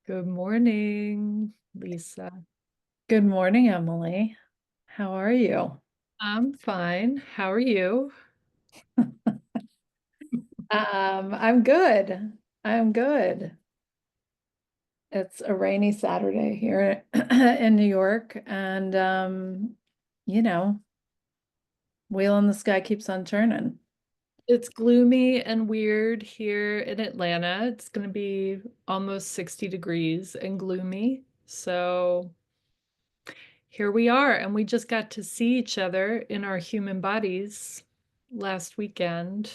Good morning, Lisa. Good morning, Emily. How are you? I'm fine. How are you? I'm good. I'm good. It's a rainy Saturday here in New York, and you know, wheel in the sky keeps on turning. It's gloomy and weird here in Atlanta. It's going to be almost 60 degrees and gloomy. So here we are, and we just got to see each other in our human bodies last weekend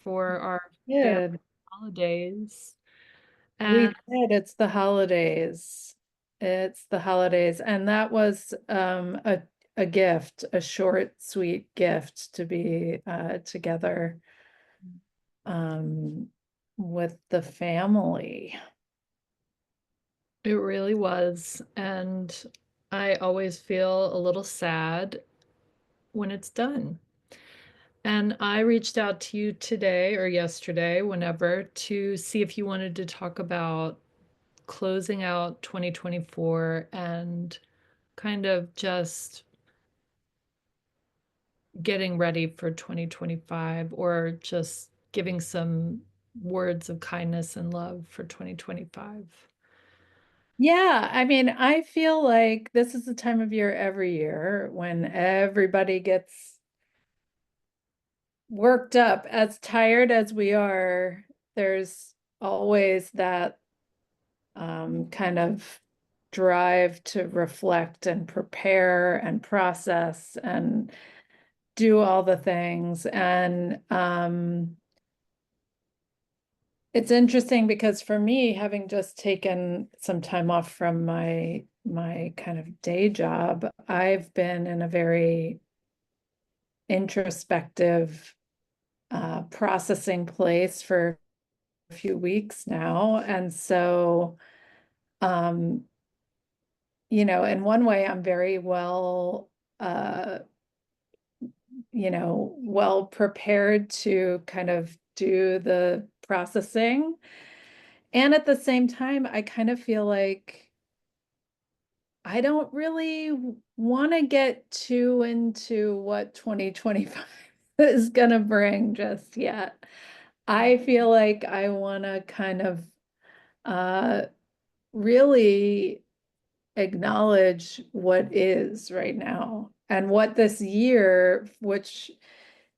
for our family Good. holidays. We And did. It's the holidays. It's the holidays, and that was a gift, a short, sweet gift to be together um with the family. it really was. And I always feel a little sad when it's done. And I reached out to you today or yesterday, whenever, to see if you wanted to talk about closing out 2024 and kind of just getting ready for 2025, or just giving some words of kindness and love for 2025. Yeah, I mean, I feel like this is the time of year every year when everybody gets worked up. As tired as we are, there's always that kind of drive to reflect and prepare and process and do all the things. And it's interesting because for me, having just taken some time off from my kind of day job, I've been in a very introspective processing place for a few weeks now. And so um, in one way I'm very well well prepared to kind of do the processing. And at the same time, I kind of feel like I don't really want to get too into what 2025 is going to bring just yet. I feel like I want to kind of uh, really acknowledge what is right now and what this year, which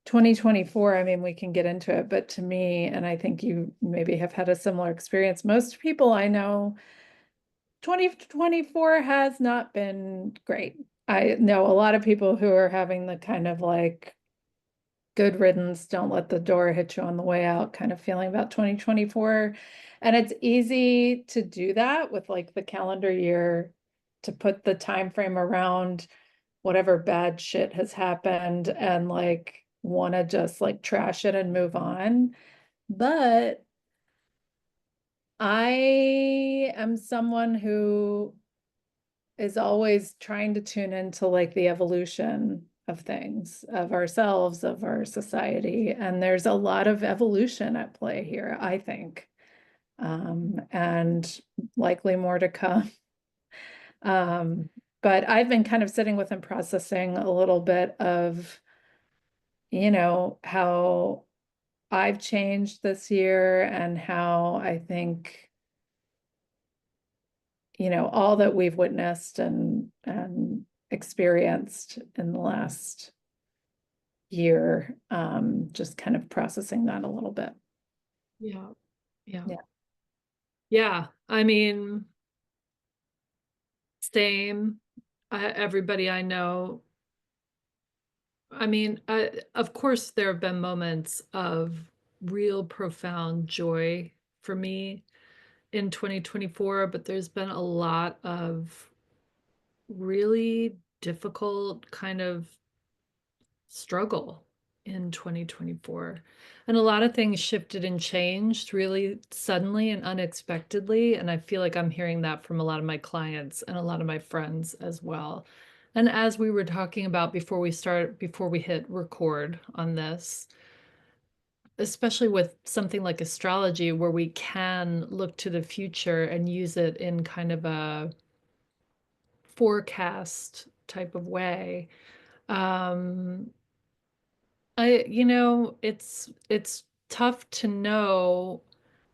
2024, I mean, we can get into it, but to me, and I think you maybe have had a similar experience, most people I know 2024 has not been great. I know a lot of people who are having the kind of like good riddance, don't let the door hit you on the way out kind of feeling about 2024. And it's easy to do that with like the calendar year to put the time frame around whatever bad shit has happened and like want to just like trash it and move on. But I am someone who is always trying to tune into like the evolution of things, of ourselves, of our society. And there's a lot of evolution at play here, I think, and likely more to come. Um, but I've been kind of sitting with and processing a little bit of, how I've changed this year and how I think all that we've witnessed and experienced in the last year, just kind of processing that a little bit. Yeah. Yeah. Yeah. Yeah. I mean, same. Everybody I know, of course, there have been moments of real profound joy for me in 2024, but there's been a lot of really difficult kind of struggle in 2024. And a lot of things shifted and changed really suddenly and unexpectedly. And I feel like I'm hearing that from a lot of my clients and a lot of my friends as well. And as we were talking about before we hit record on this, especially with something like astrology, where we can look to the future and use it in kind of a forecast type of way. Um, it's tough to know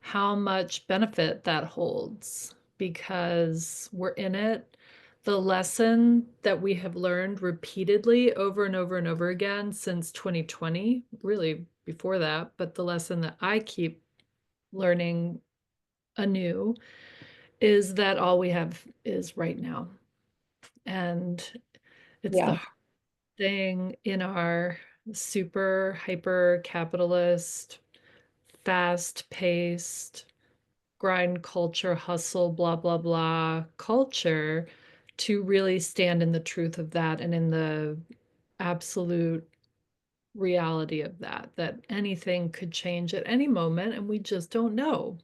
how much benefit that holds because we're in it. The lesson that we have learned repeatedly over and over and over again since 2020, really before that, but the lesson that I keep learning anew is that all we have is right now. And it's the Yeah. hard thing in our super hyper capitalist, fast paced, grind culture, hustle, blah, blah, blah culture to really stand in the truth of that and in the absolute reality of that, that anything could change at any moment and we just don't know.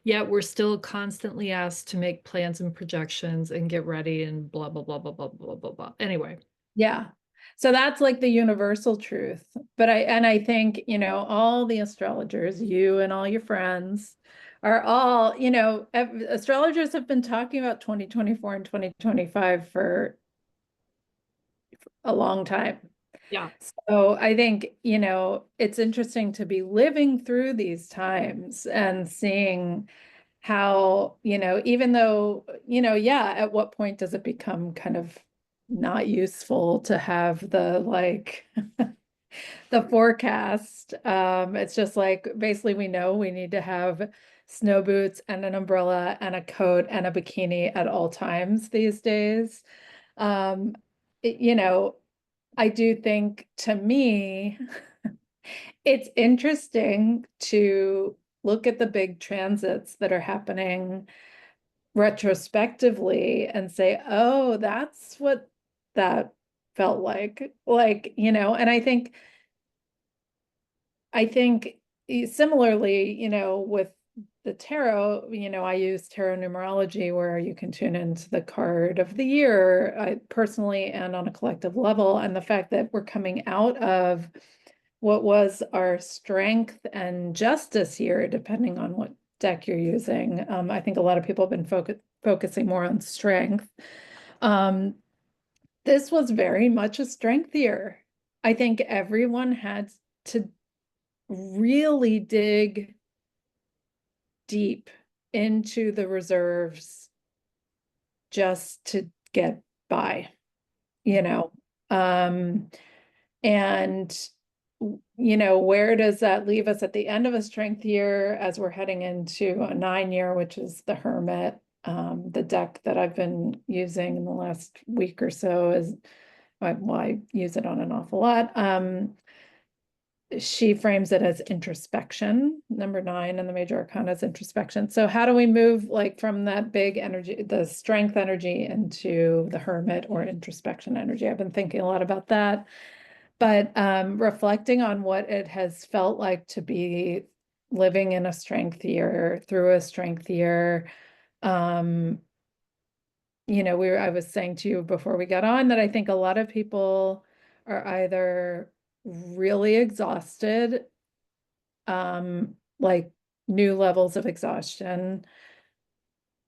Yet we're still constantly asked to make plans and projections and get ready and blah, blah, blah, blah, blah, blah, blah, blah. Anyway, Yeah. So that's like the universal truth. But I think, all the astrologers, you and all your friends are all, astrologers have been talking about 2024 and 2025 for a long time. yeah. So I think, it's interesting to be living through these times and seeing how, even though, yeah, at what point does it become kind of not useful to have the like the forecast? It's just like basically we know we need to have snow boots and an umbrella and a coat and a bikini at all times these days. Um, it- you know, I do think to me, it's interesting to look at the big transits that are happening retrospectively and say, oh, that's what that felt like. And I think similarly, with the tarot, I use tarot numerology where you can tune into the card of the year, personally and on a collective level. And the fact that we're coming out of what was our strength and justice year, depending on what deck you're using. I think a lot of people have been focusing more on strength. Um, this was very much a strength year. I think everyone had to really dig deep into the reserves just to get by, you know. Um, and where does that leave us at the end of a strength year as we're heading into a 9-year, which is the Hermit? The deck that I've been using in the last week or so is, well, I use it on an awful lot. She frames it as introspection. Number 9 in the major arcana is introspection. So how do we move like from that big energy, the strength energy, into the Hermit or introspection energy? I've been thinking a lot about that, but reflecting on what it has felt like to be living in a strength year, through a strength year. um I was saying to you before we got on that I think a lot of people are either really exhausted, like new levels of exhaustion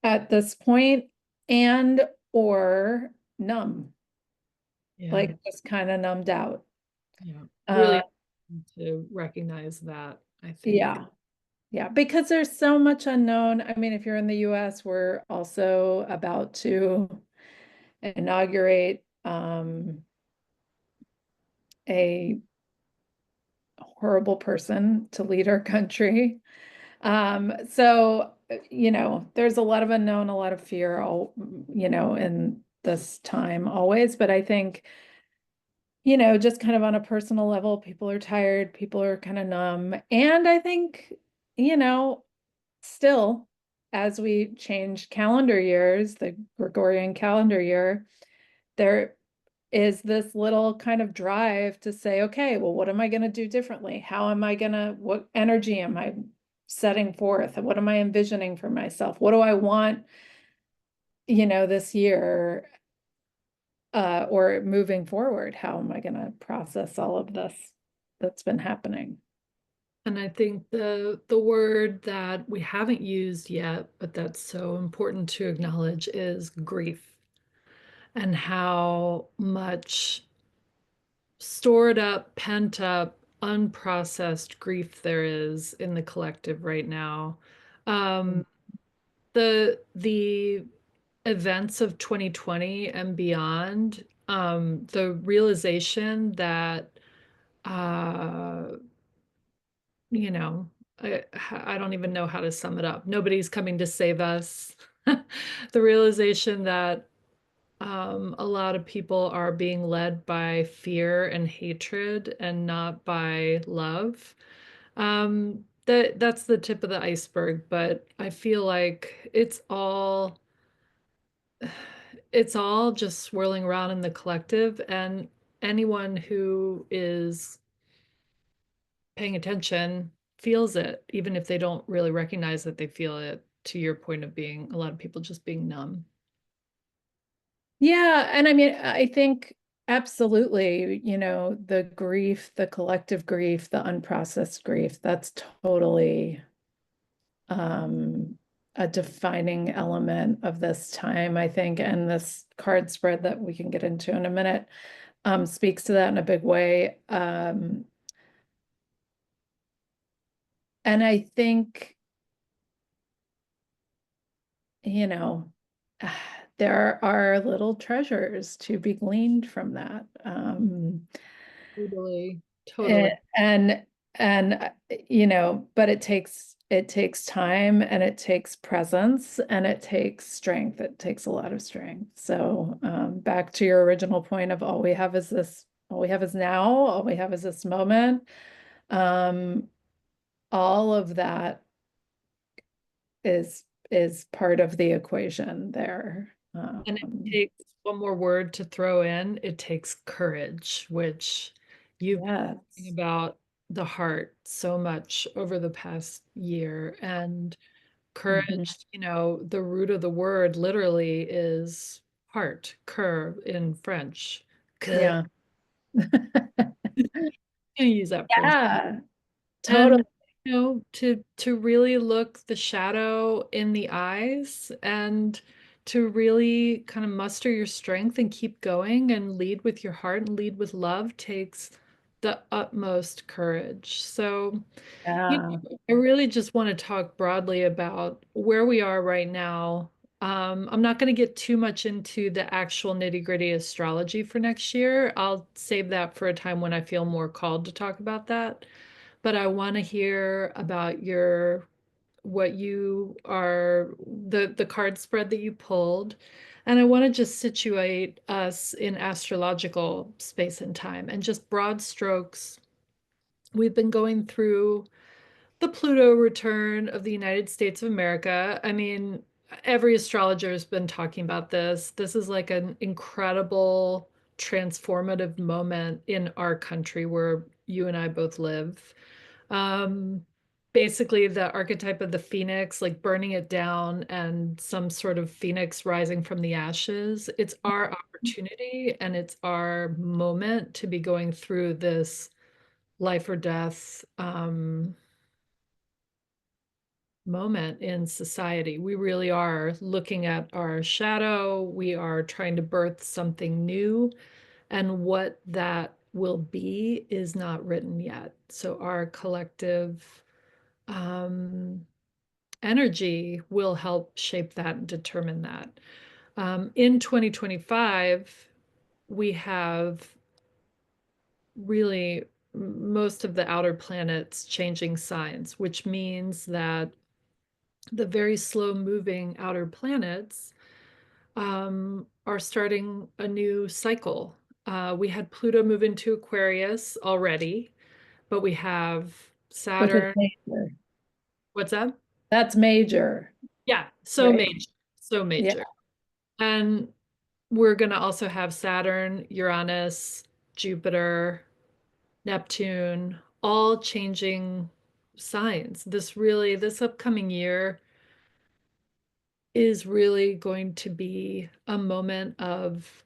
at this point, and or numb, Yeah. like just kind of numbed out. Yeah. uh Really to recognize that, I think. yeah. Yeah, because there's so much unknown. I mean, if you're in the US, we're also about to inaugurate a horrible person to lead our country. So, there's a lot of unknown, a lot of fear, all, in this time always. But I think, just kind of on a personal level, people are tired, people are kind of numb. And I think, you know, still, as we change calendar years, the Gregorian calendar year, there is this little kind of drive to say, okay, well, what am I going to do differently? What energy am I setting forth? What am I envisioning for myself? What do I want, this year, or moving forward? How am I going to process all of this that's been happening? And I think the word that we haven't used yet, but that's so important to acknowledge is grief, and how much stored up, pent up, unprocessed grief there is in the collective right now. Mm. Um, the events of 2020 and beyond, the realization that uh, you know, I don't even know how to sum it up. Nobody's coming to save us. The realization that a lot of people are being led by fear and hatred and not by love. That's the tip of the iceberg, but I feel like it's all just swirling around in the collective, and anyone who is paying attention feels it, even if they don't really recognize that they feel it, to your point of being a lot of people just being numb. Yeah, and I mean, I think absolutely, the grief, the collective grief, the unprocessed grief, that's totally um a defining element of this time, I think, and this card spread that we can get into in a minute speaks to that in a big way. And I think, you know, there are little treasures to be gleaned from that. Totally, totally. And but it takes time and it takes presence and it takes strength. It takes a lot of strength. So back to your original point of all we have is this, all we have is now, all we have is this moment. Um, all of that is part of the equation there. And it takes one more word to throw in. It takes courage, which you've been talking Yes. about the heart so much over the past year. And Mhm. courage, the root of the word literally is heart, cœur in French. Cœur. Yeah. I'm gonna use that French. Yeah, totally. And to really look the shadow in the eyes, and to really kind of muster your strength and keep going and lead with your heart and lead with love takes the utmost courage. So, Yeah. I really just want to talk broadly about where we are right now. I'm not going to get too much into the actual nitty-gritty astrology for next year. I'll save that for a time when I feel more called to talk about that. But I want to hear about what you are, the card spread that you pulled. And I want to just situate us in astrological space and time and just broad strokes. We've been going through the Pluto return of the United States of America. I mean, every astrologer has been talking about this. This is like an incredible transformative moment in our country where you and I both live. Um, Basically, the archetype of the phoenix, like burning it down and some sort of phoenix rising from the ashes. It's our opportunity and it's our moment to be going through this life or death moment in society. We really are looking at our shadow. We are trying to birth something new, and what that will be is not written yet. So our collective um, energy will help shape that and determine that. In 2025, we have really most of the outer planets changing signs, which means that the very slow moving outer planets are starting a new cycle. We had Pluto move into Aquarius already, but we have Which is Saturn. major. What's that? That's major, Yeah, so right? major, so Yeah. major. And we're going to also have Saturn, Uranus, Jupiter, Neptune, all changing signs. This upcoming year is really going to be a moment of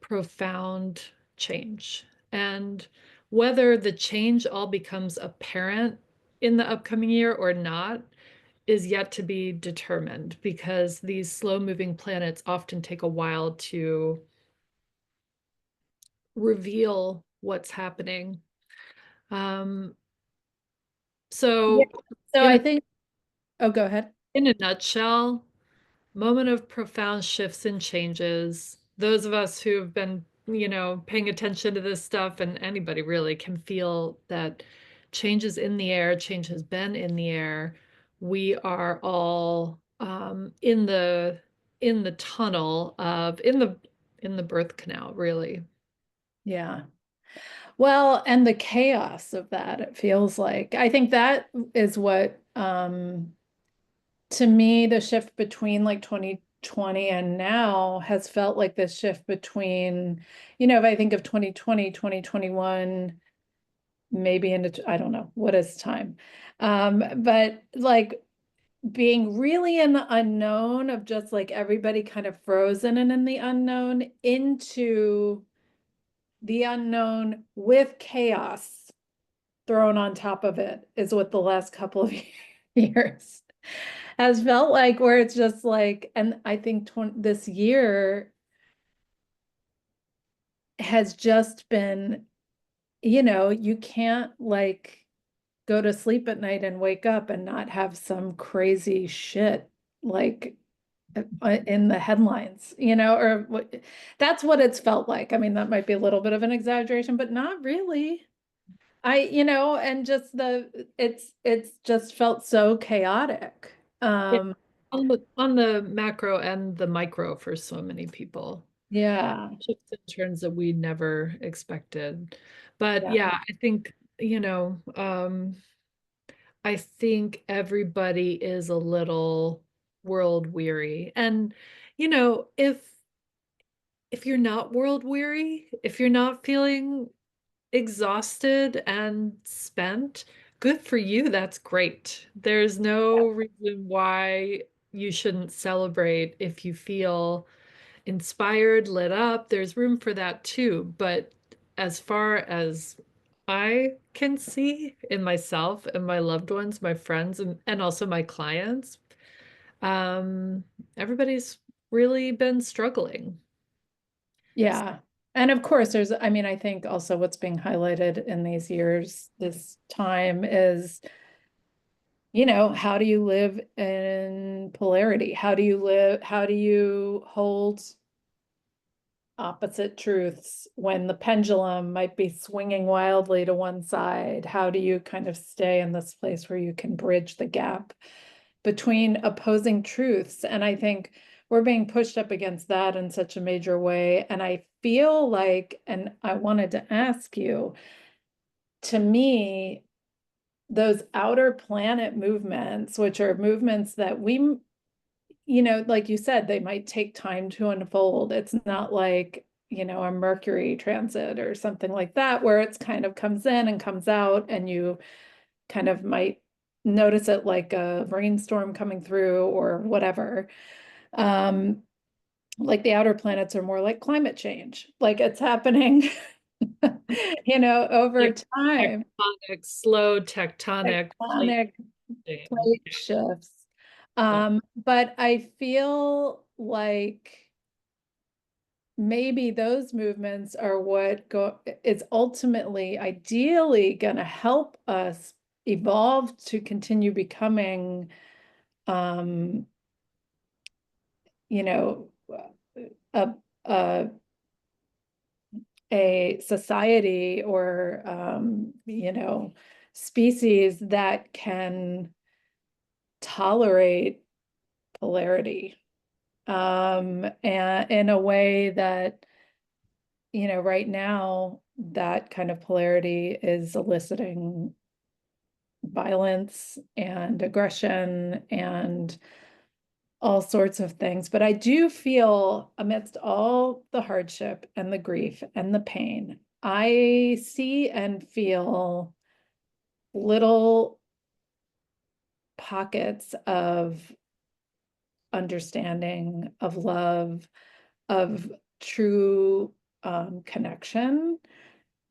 profound change. And whether the change all becomes apparent in the upcoming year or not is yet to be determined because these slow moving planets often take a while to reveal what's happening. Um, Yeah. so So in I a, think, oh, go ahead. in a nutshell, moment of profound shifts and changes. Those of us who have been, paying attention to this stuff, and anybody really can feel that change is in the air, change has been in the air. We are all in the tunnel of in the birth canal, really. Yeah. Well, and the chaos of that, it feels like. I think that is what, to me, the shift between like 2020 and now has felt like this shift between, if I think of 2020, 2021, maybe into, I don't know, what is time? But like being really in the unknown of just like everybody kind of frozen and in the unknown into the unknown with chaos thrown on top of it is what the last couple of years has felt like, where it's just like, and I think this year has just been, you can't like go to sleep at night and wake up and not have some crazy shit like in the headlines, or that's what it's felt like. I mean, that might be a little bit of an exaggeration, but not really. And just it's just felt so chaotic. Yeah. Um, On the macro and the micro for so many people. yeah, Shifts and turns that we never expected. But yeah, yeah, I think, I think everybody is a little world weary. And, if you're not world weary, if you're not feeling exhausted and spent, good for you. That's great. There's no reason why you shouldn't celebrate if you feel inspired, lit up. There's room for that too. But as far as I can see in myself and my loved ones, my friends, and also my clients, um, everybody's really been struggling. yeah. And of course, I mean, I think also what's being highlighted in these years, this time is, how do you live in polarity? How do you hold opposite truths when the pendulum might be swinging wildly to one side? How do you kind of stay in this place where you can bridge the gap between opposing truths? And I think we're being pushed up against that in such a major way. And I feel like, and I wanted to ask you, to me, those outer planet movements, which are movements that we, like you said, they might take time to unfold. It's not like, a Mercury transit or something like that, where it's kind of comes in and comes out, and you kind of might notice it like a rainstorm coming through or whatever. Um, like the outer planets are more like climate change, like it's happening, over Like time, slow tectonic plate tectonic change. plate shifts. Yeah. But I feel like maybe those movements are what is ultimately, ideally, going to help us evolve to continue becoming, um, you know, a, a a society or species that can tolerate polarity, and in a way that, right now, that kind of polarity is eliciting violence and aggression and all sorts of things. But I do feel, amidst all the hardship and the grief and the pain, I see and feel little pockets of understanding, of love, of true connection,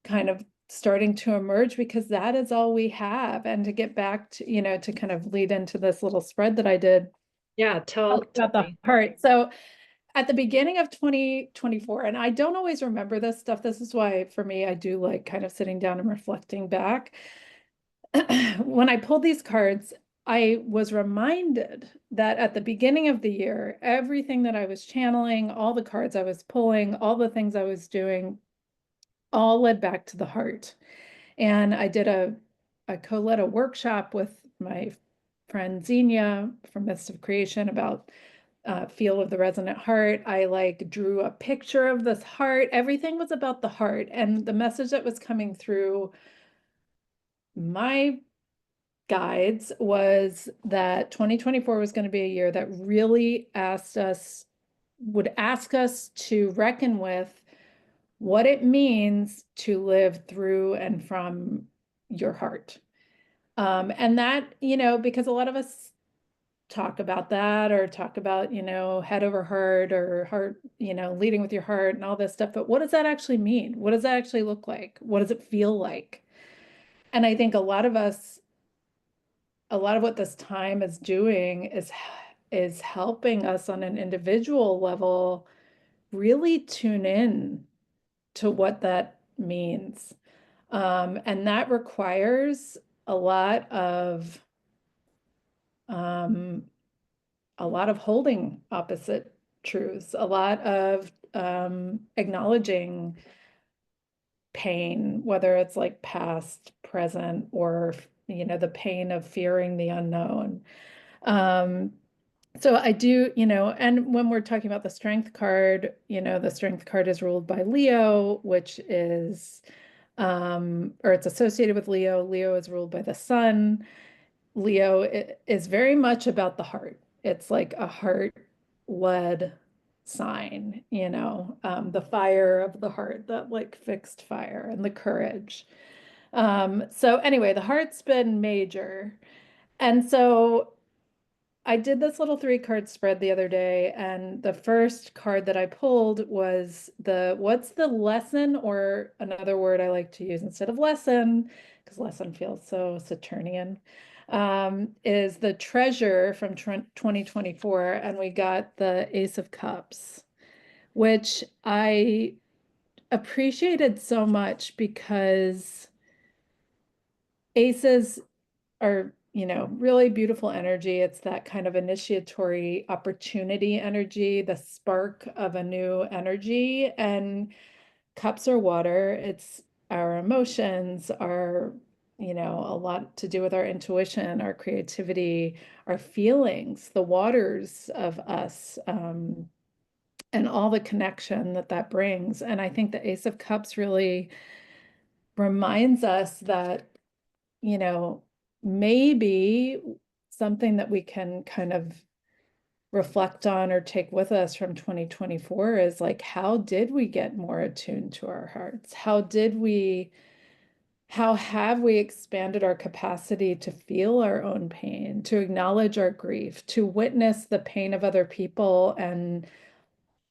kind of starting to emerge because that is all we have. And to get back to, to kind of lead into this little spread that I did Yeah, tell about the me. heart. So at the beginning of 2024, and I don't always remember this stuff. This is why for me, I do like kind of sitting down and reflecting back. When I pulled these cards, I was reminded that at the beginning of the year, everything that I was channeling, all the cards I was pulling, all the things I was doing, all led back to the heart. And I did a co-led a workshop with my friend Xenia from Mist of Creation about feel of the resonant heart. I like drew a picture of this heart. Everything was about the heart. And the message that was coming through my guides was that 2024 was going to be a year that really would ask us to reckon with what it means to live through and from your heart. And that, because a lot of us talk about that or talk about, head over heart or heart, leading with your heart and all this stuff. But what does that actually mean? What does that actually look like? What does it feel like? And I think a lot of what this time is doing is helping us on an individual level really tune in to what that means. And that requires a lot of um, a lot of holding opposite truths, a lot of acknowledging pain, whether it's like past, present, or the pain of fearing the unknown. Um, so I do, and when we're talking about the strength card, the strength card is ruled by Leo, which is or it's associated with Leo. Leo is ruled by the sun. Leo is very much about the heart. It's like a heart-led sign, the fire of the heart, that like fixed fire and the courage. So anyway, the heart's been major. And so I did this little 3 card spread the other day, and the first card that I pulled was what's the lesson, or another word I like to use instead of lesson, because lesson feels so Saturnian, is the treasure from 2024. And we got the Ace of Cups, which I appreciated so much because aces are, really beautiful energy. It's that kind of initiatory opportunity energy, the spark of a new energy. And cups are water. It's our emotions, a lot to do with our intuition, our creativity, our feelings, the waters of us, and all the connection that that brings. And I think the Ace of Cups really reminds us that you know, maybe something that we can kind of reflect on or take with us from 2024 is like, how did we get more attuned to our hearts? How have we expanded our capacity to feel our own pain, to acknowledge our grief, to witness the pain of other people and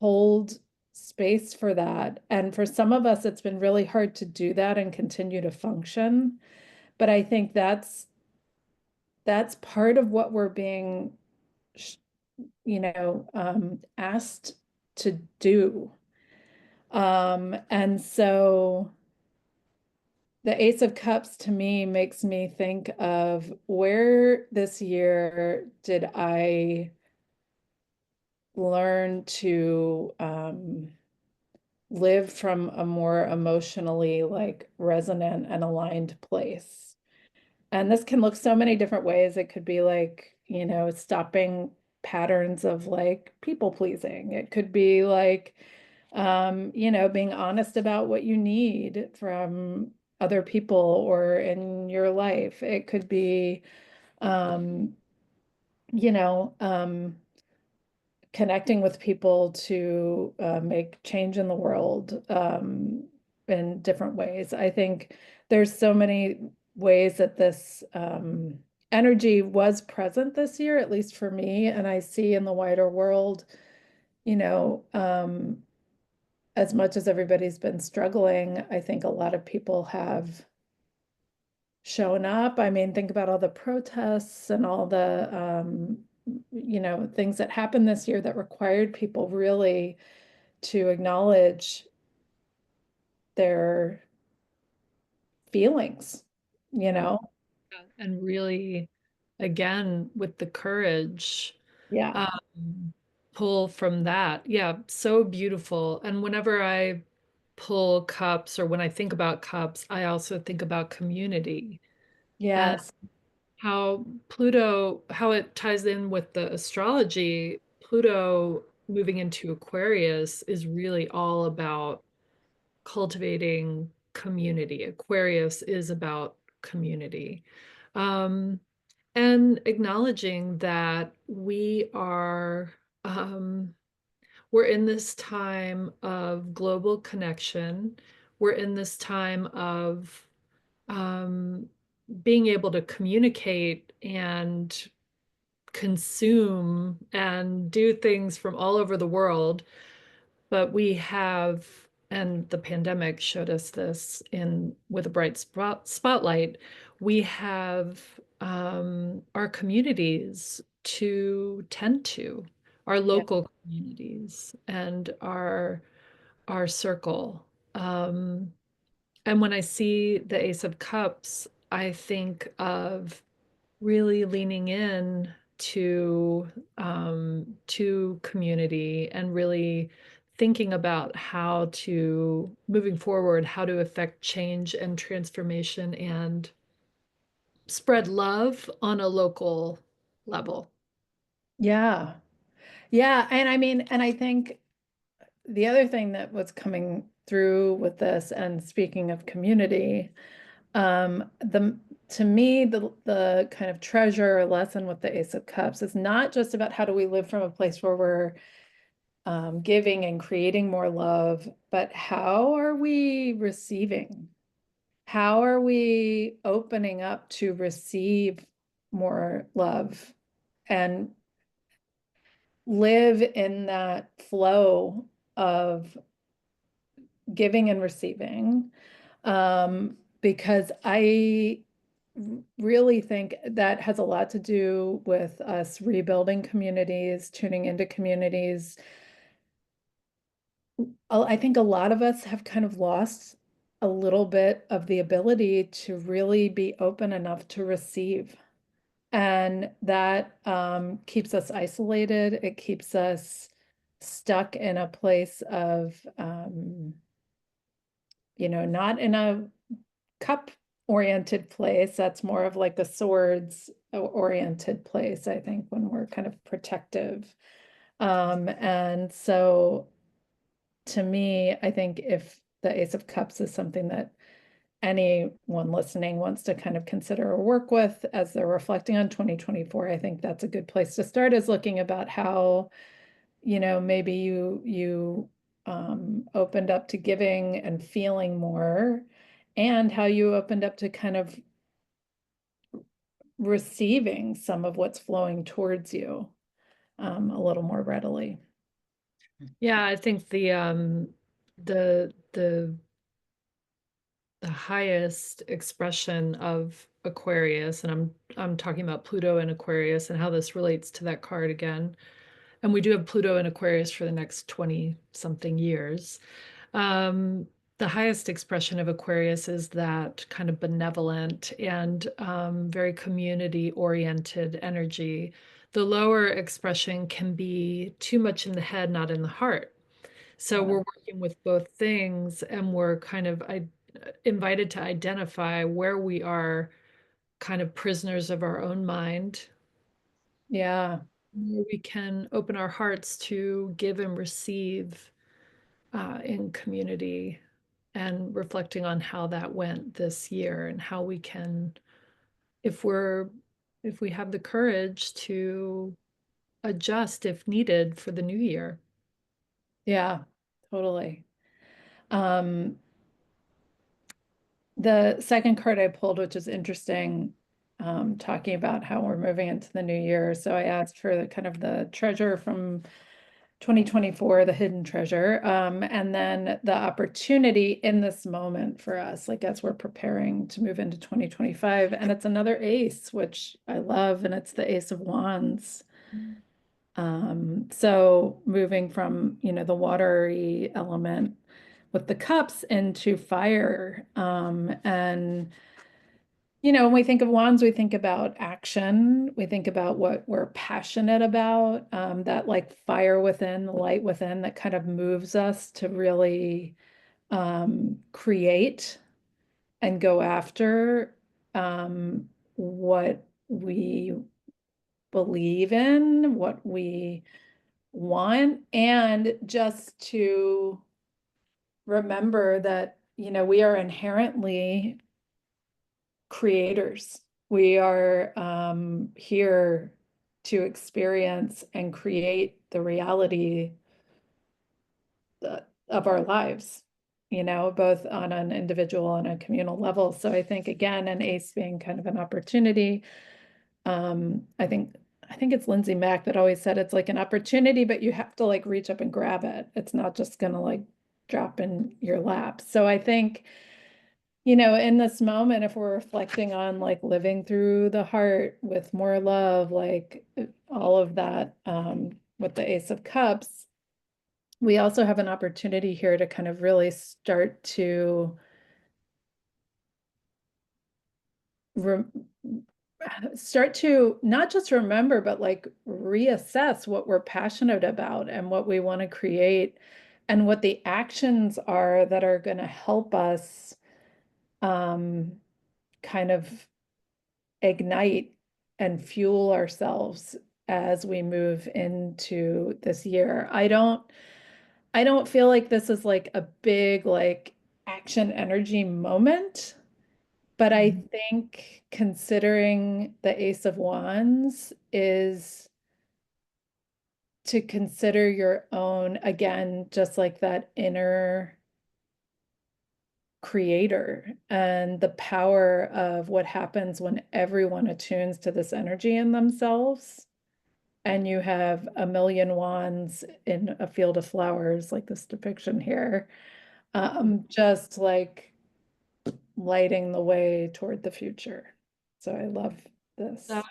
hold space for that? And for some of us, it's been really hard to do that and continue to function. But I think that's part of what we're being, asked to do. And so the Ace of Cups to me makes me think of where this year did I learn to live from a more emotionally like resonant and aligned place. And this can look so many different ways. It could be like, stopping patterns of like people pleasing. It could be like, being honest about what you need from other people or in your life. It could be, um, you know, um, connecting with people to make change in the world in different ways. I think there's so many ways that this energy was present this year, at least for me, and I see in the wider world, you know, um, as much as everybody's been struggling, I think a lot of people have shown up. I mean, think about all the protests and all the, things that happened this year that required people really to acknowledge their feelings, you Yeah. know? Yeah. And really, again, with the courage, Yeah. um, pull from that. Yeah, so beautiful. And whenever I pull cups or when I think about cups, I also think about community and Yes. how Pluto, how it ties in with the astrology. Pluto moving into Aquarius is really all about cultivating community. Aquarius is about community. Um, and acknowledging that um, we're in this time of global connection. We're in this time of um, being able to communicate and consume and do things from all over the world. But we have, and the pandemic showed us this in with a bright spotlight, we have our communities to tend to, our Yeah. local communities and our circle. Um, and when I see the Ace of Cups, I think of really leaning in to community and really thinking about how to moving forward, how to affect change and transformation and spread love on a local level. Yeah. Yeah. And I mean, and I think the other thing that was coming through with this, and speaking of community, the to me, the kind of treasure or lesson with the Ace of Cups is not just about how do we live from a place where we're giving and creating more love, but how are we receiving? How are we opening up to receive more love and live in that flow of giving and receiving? Because I really think that has a lot to do with us rebuilding communities, tuning into communities. I think a lot of us have kind of lost a little bit of the ability to really be open enough to receive. And that keeps us isolated. It keeps us stuck in a place of, not in a cup oriented place. That's more of like a swords oriented place, I think, when we're kind of protective. And so to me, I think if the Ace of Cups is something that anyone listening wants to kind of consider or work with as they're reflecting on 2024, I think that's a good place to start, is looking about how, maybe you opened up to giving and feeling more, and how you opened up to kind of receiving some of what's flowing towards you a little more readily. Yeah, I think the the the highest expression of Aquarius, and I'm talking about Pluto and Aquarius and how this relates to that card again. And we do have Pluto in Aquarius for the next 20 something years. Um, the highest expression of Aquarius is that kind of benevolent and very community oriented energy. The lower expression can be too much in the head, not in the heart. So Yeah. we're working with both things and we're kind of invited to identify where we are kind of prisoners of our own mind, Yeah. where we can open our hearts to give and receive in community and reflecting on how that went this year and how we can, if we're, if we have the courage to adjust if needed for the new year. Yeah, totally. Um, the second card I pulled, which is interesting, talking about how we're moving into the new year. So I asked for the kind of the treasure from 2024, the hidden treasure. And then the opportunity in this moment for us, like as we're preparing to move into 2025. And it's another ace, which I love, and it's the Ace of Wands. So moving from, the watery element with the cups into fire. And when we think of wands, we think about action. We think about what we're passionate about, that like fire within, the light within that kind of moves us to really create and go after what we believe in, what we want, and just to remember that, we are inherently creators. We are here to experience and create the reality of our lives, both on an individual and a communal level. So I think, again, an ace being kind of an opportunity. I think it's Lindsay Mack that always said it's like an opportunity, but you have to like reach up and grab it. It's not just gonna like drop in your lap. So I think, in this moment, if we're reflecting on like living through the heart with more love, like all of that, with the Ace of Cups, we also have an opportunity here to kind of really re start to not just remember, but like reassess what we're passionate about and what we want to create and what the actions are that are going to help us um, kind of ignite and fuel ourselves as we move into this year. I don't feel like this is like a big like action energy moment, but I Mhm. think considering the Ace of Wands is to consider your own, again, just like that inner creator and the power of what happens when everyone attunes to this energy in themselves. And you have a million wands in a field of flowers, like this depiction here, just like lighting the way toward the future. So I love this. That's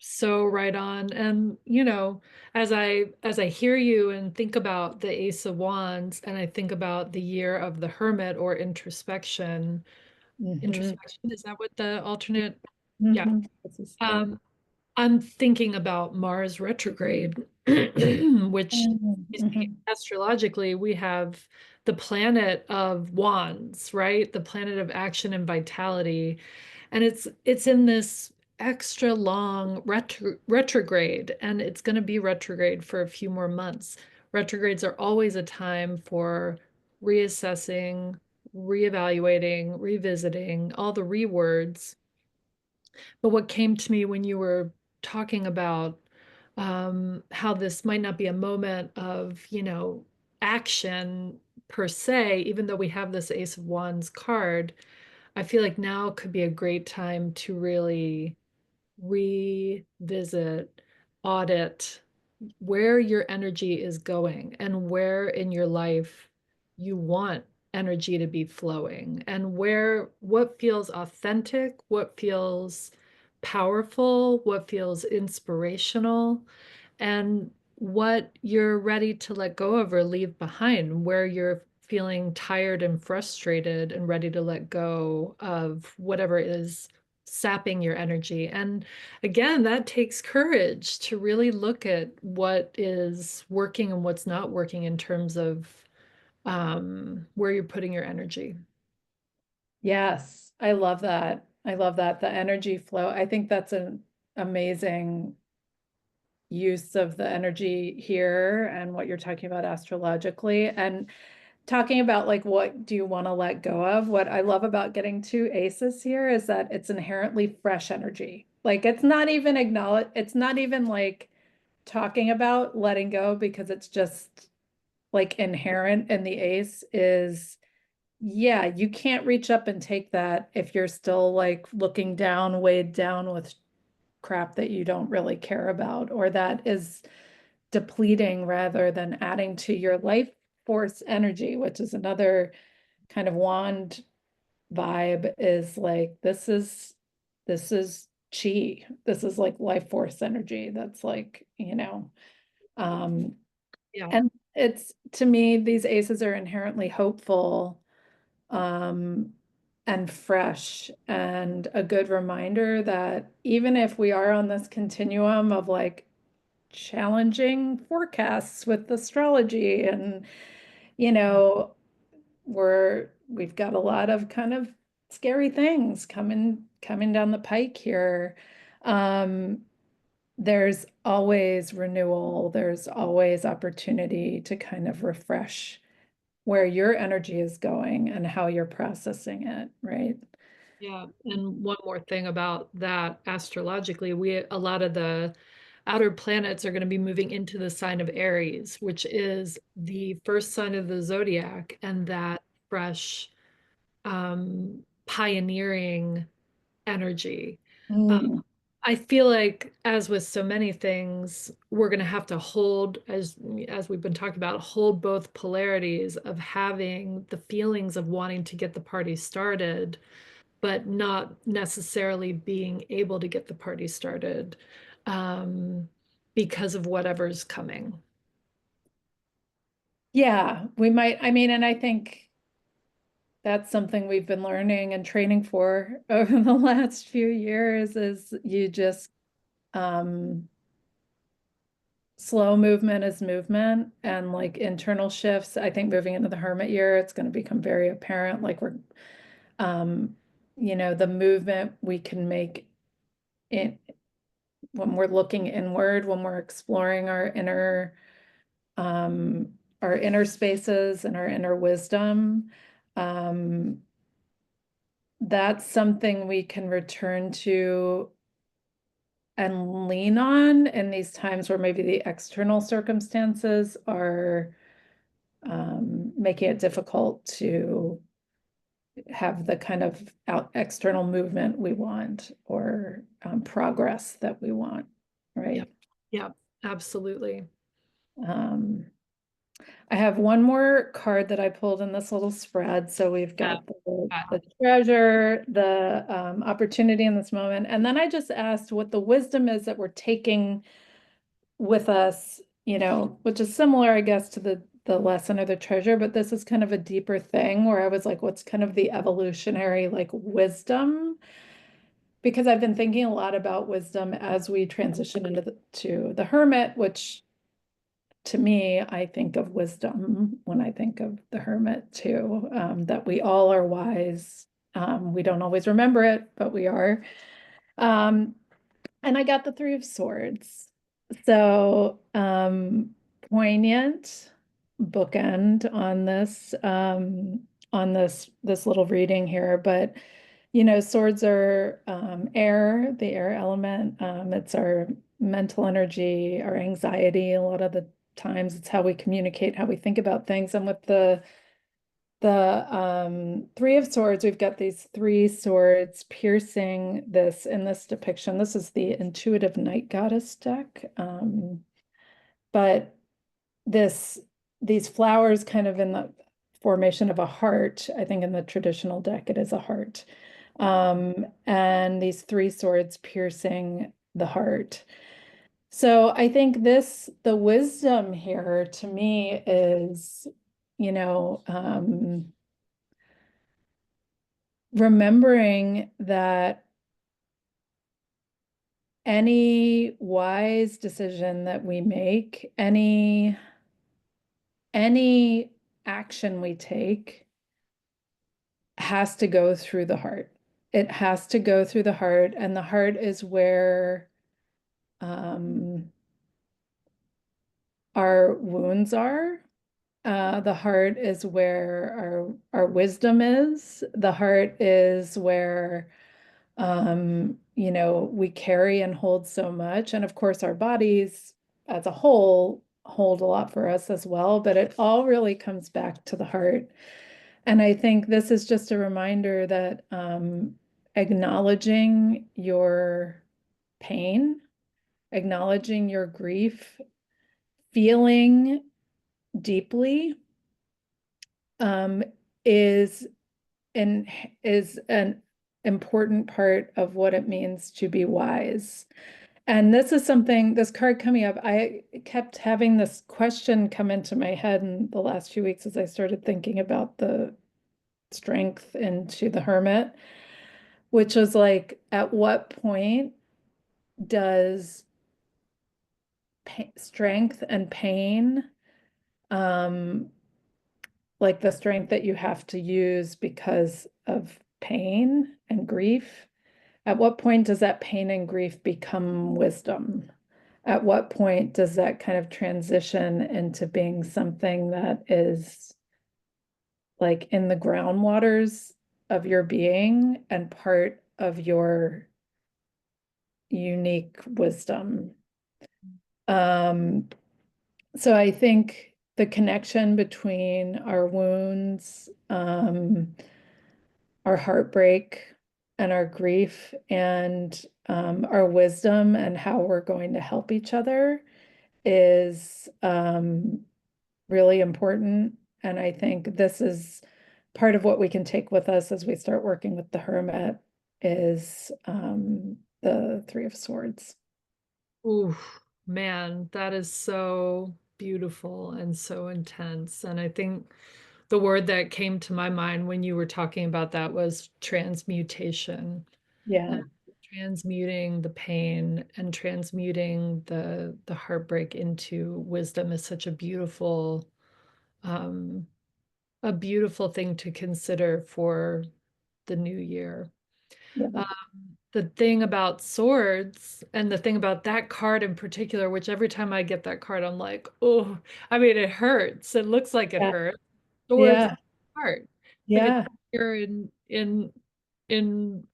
so right on. And as I hear you and think about the Ace of Wands, and I think about the year of the Hermit or introspection. Hmm. Introspection, is that what the alternate? Yeah. Hmm. This is the. Um, I'm thinking about Mars retrograde, which you see, Mhm. astrologically, we have the planet of wands, right? The planet of action and vitality. And it's in this extra long retrograde, and it's going to be retrograde for a few more months. Retrogrades are always a time for reassessing, reevaluating, revisiting, all the rewords. But what came to me when you were talking about how this might not be a moment of, action per se, even though we have this Ace of Wands card, I feel like now could be a great time to really revisit, audit where your energy is going and where in your life you want energy to be flowing and what feels authentic, what feels powerful, what feels inspirational, and what you're ready to let go of or leave behind, where you're feeling tired and frustrated and ready to let go of whatever is sapping your energy. And again, that takes courage to really look at what is working and what's not working in terms of where you're putting your energy. Yes, I love that. I love that. The energy flow. I think that's an amazing use of the energy here and what you're talking about astrologically and talking about like what do you want to let go of. What I love about getting two aces here is that it's inherently fresh energy. Like it's not even like talking about letting go because it's just like inherent in the ace is yeah, you can't reach up and take that if you're still like looking down, weighed down with crap that you don't really care about, or that is depleting rather than adding to your life force energy, which is another kind of wand vibe, is like this is chi. This is like life force energy. That's like, um, Yeah. and it's, to me, these aces are inherently hopeful, um, and fresh, and a good reminder that even if we are on this continuum of like challenging forecasts with astrology, and you know we've got a lot of kind of scary things coming down the pike here. um there's always renewal, there's always opportunity to kind of refresh where your energy is going and how you're processing it, right? Yeah, and one more thing about that astrologically, a lot of the outer planets are going to be moving into the sign of Aries, which is the first sign of the zodiac, and that fresh, pioneering energy. Uh, Mm. I feel like, as with so many things, we're going to have to hold, as we've been talking about, hold both polarities of having the feelings of wanting to get the party started but not necessarily being able to get the party started, um, because of whatever's coming. Yeah, we might, I mean, and I think that's something we've been learning and training for over the last few years, is you just, um, slow movement is movement, and like internal shifts. I think moving into the hermit year, it's going to become very apparent, like um, the movement we can make in when we're looking inward, when we're exploring um, our inner spaces and our inner wisdom. Um, that's something we can return to and lean on in these times where maybe the external circumstances are, making it difficult to have the kind of external movement we want, or progress that we want, Yep. right? Yep. Absolutely. Um, I have one more card that I pulled in this little spread. So we've Uh, got the, uh, the treasure, the opportunity in this moment. And then I just asked what the wisdom is that we're taking with us, which is similar, I guess, to the lesson or the treasure, but this is kind of a deeper thing where I was like, what's kind of the evolutionary like wisdom? Because I've been thinking a lot about wisdom as we transition into the hermit, which to me, I think of wisdom when I think of the hermit too, that we all are wise. We don't always remember it, but we are. Um, and I got the Three of Swords. So, poignant bookend on this little reading here. But swords are, air, the air element. It's our mental energy, our anxiety. A lot of the times it's how we communicate, how we think about things. And with the Three of Swords, we've got these three swords piercing this in this depiction. This is the Intuitive Night Goddess deck. But this these flowers kind of in the formation of a heart. I think in the traditional deck it is a heart. And these three swords piercing the heart. So I think the wisdom here to me is, you know, um, remembering that any wise decision that we make, any action we take has to go through the heart. It has to go through the heart, and the heart is where, um, our wounds are. The heart is where our wisdom is. The heart is where, we carry and hold so much. And of course, our bodies as a whole hold a lot for us as well, but it all really comes back to the heart. And I think this is just a reminder that, acknowledging your pain, acknowledging your grief, feeling deeply um, is an is an important part of what it means to be wise. And this is something, this card coming up, I kept having this question come into my head in the last few weeks as I started thinking about the strength into the hermit, which was like, at what point does strength and pain, um, like the strength that you have to use because of pain and grief, at what point does that pain and grief become wisdom? At what point does that kind of transition into being something that is like in the groundwaters of your being and part of your unique wisdom? Um, so I think the connection between our wounds, our heartbreak and our grief and our wisdom and how we're going to help each other is really important. And I think this is part of what we can take with us as we start working with the hermit is the Three of Swords. Ooh, man, that is so beautiful and so intense. And I think the word that came to my mind when you were talking about that was transmutation. Yeah, And transmuting the pain and transmuting the heartbreak into wisdom is such um, a beautiful thing to consider for the new year. yeah, Um, the thing about swords and the thing about that card in particular, which every time I get that card, I'm like, oh, I mean, it hurts. It looks like it yeah, hurts. Swords yeah, heart, like a yeah, dagger in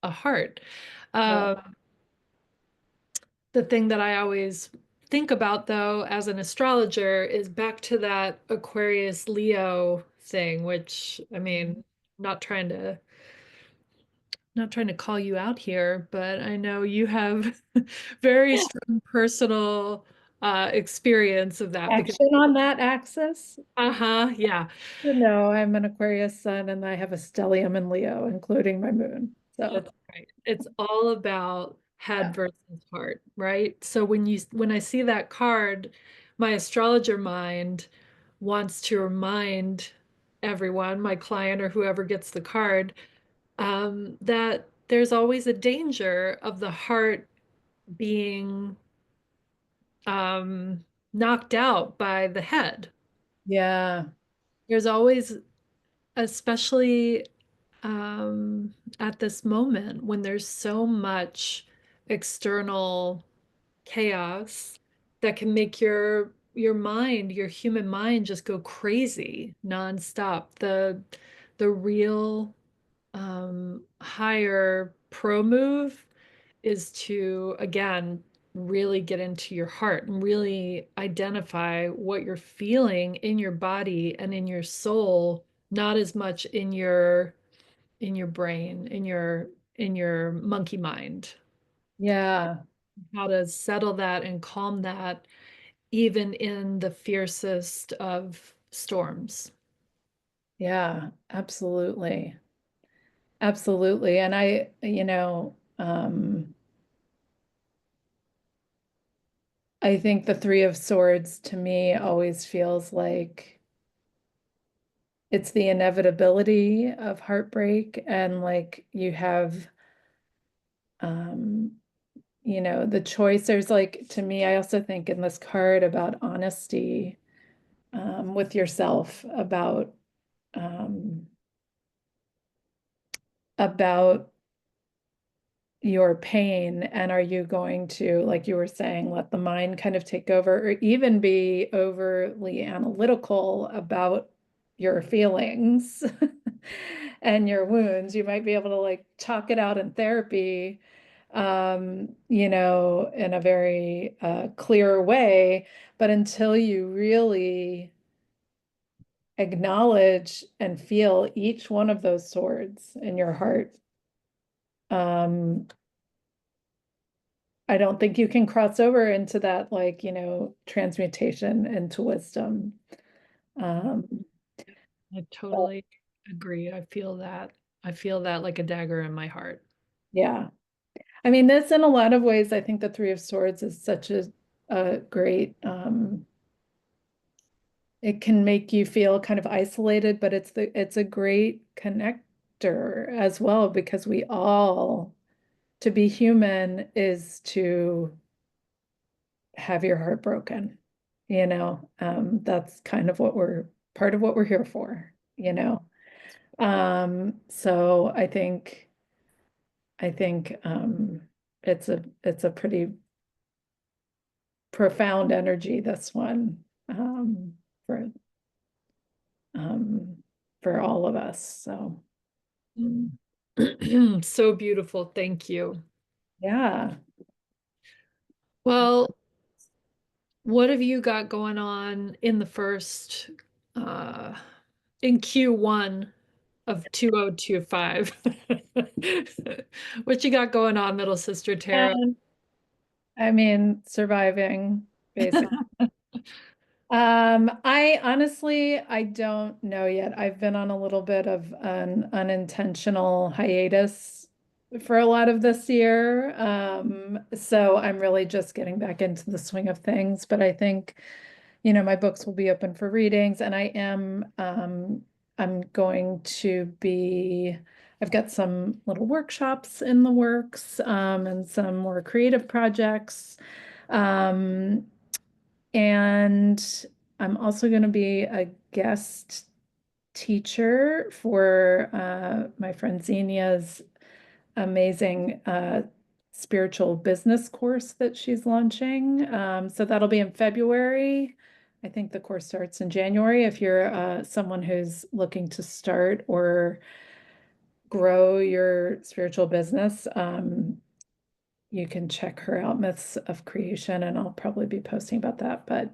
a heart. yeah, Um, the thing that I always think about though as an astrologer is back to that Aquarius Leo thing, which I mean, not trying to not trying to call you out here, but I know you have very yeah. strong personal experience of that because Action on that axis. uh-huh, yeah. No, I'm an Aquarius sun and I have a stellium in Leo, including my moon. So, That's right. It's all about head yeah, versus heart, right? So when I see that card, my astrologer mind wants to remind everyone, my client or whoever gets the card, that there's always a danger of the heart being knocked out by the head. yeah, There's always, especially at this moment when there's so much external chaos that can make your mind, your human mind just go crazy nonstop. The real higher pro move is to again really get into your heart and really identify what you're feeling in your body and in your soul, not as much in your brain, in your monkey mind. yeah, How to settle that and calm that even in the fiercest of storms. yeah, absolutely. Absolutely. And I think the Three of Swords to me always feels like it's the inevitability of heartbreak and like you have um the choice. There's like to me, I also think in this card about honesty with yourself um about your pain, and are you going to, like you were saying, let the mind kind of take over or even be overly analytical about your feelings and your wounds? You might be able to like talk it out in therapy, in a very clear way, but until you really acknowledge and feel each one of those swords in your heart, um I don't think you can cross over into that, like, transmutation into wisdom. Um, I but totally agree. I feel that like a dagger in my heart. yeah. I mean, this in a lot of ways, I think the Three of Swords is such a great it can make you feel kind of isolated, but it's a great connector as well, because we all, to be human is to have your heart broken. That's kind of part of what we're here for. So I think it's a pretty profound energy, this one, for um for all of us. So Mm. So beautiful. Thank you. yeah. Well, what have you got going on in the first uh in Q1 of 2025? What you got going on, Middle Sister Tarot? And I mean, surviving, basically. I don't know yet. I've been on a little bit of an unintentional hiatus for a lot of this year. So I'm really just getting back into the swing of things. But I think, my books will be open for readings, and I'm going to be, I've got some little workshops in the works, and some more creative projects. Um, and I'm also going to be a guest teacher for my friend Xenia's amazing spiritual business course that she's launching. So that'll be in February. I think the course starts in January. If you're someone who's looking to start or grow your spiritual business, you can check her out, Myths of Creation, and I'll probably be posting about that. But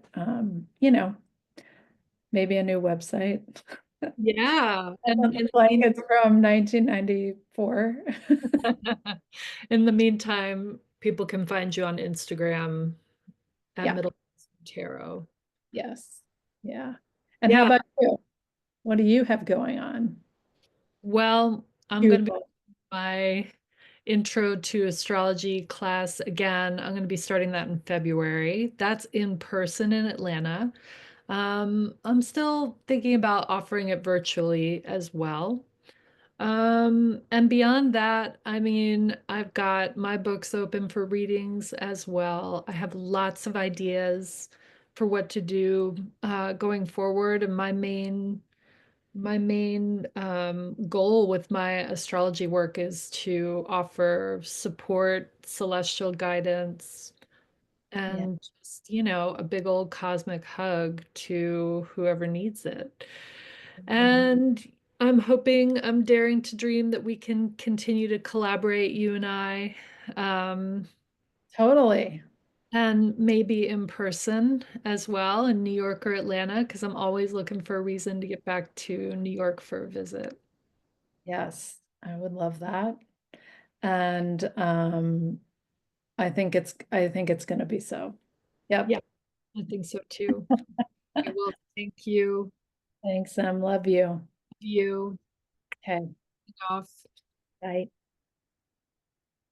maybe a new website. Yeah, Doesn't look like it's from 1994. in the meantime, people can find you on Instagram at Yeah, Middle Tarot. yes. Yeah. And how Yeah, about you? What do you have going on? well, I'm You, going to be my intro to astrology class again. I'm going to be starting that in February. That's in person in Atlanta. I'm still thinking about offering it virtually as well. And beyond that, I mean, I've got my books open for readings as well. I have lots of ideas for what to do going forward, and my main goal with my astrology work is to offer support, celestial guidance, yeah, and just, a big old cosmic hug to whoever needs it. And I'm daring to dream that we can continue to collaborate, you and I, um, totally. and maybe in person as well in New York or Atlanta, because I'm always looking for a reason to get back to New York for a visit. Yes, I would love that. And I think it's going to be so. Yep. Yeah, I think so too. Okay, well, thank you. Thanks, Love you. You Okay. off. Bye.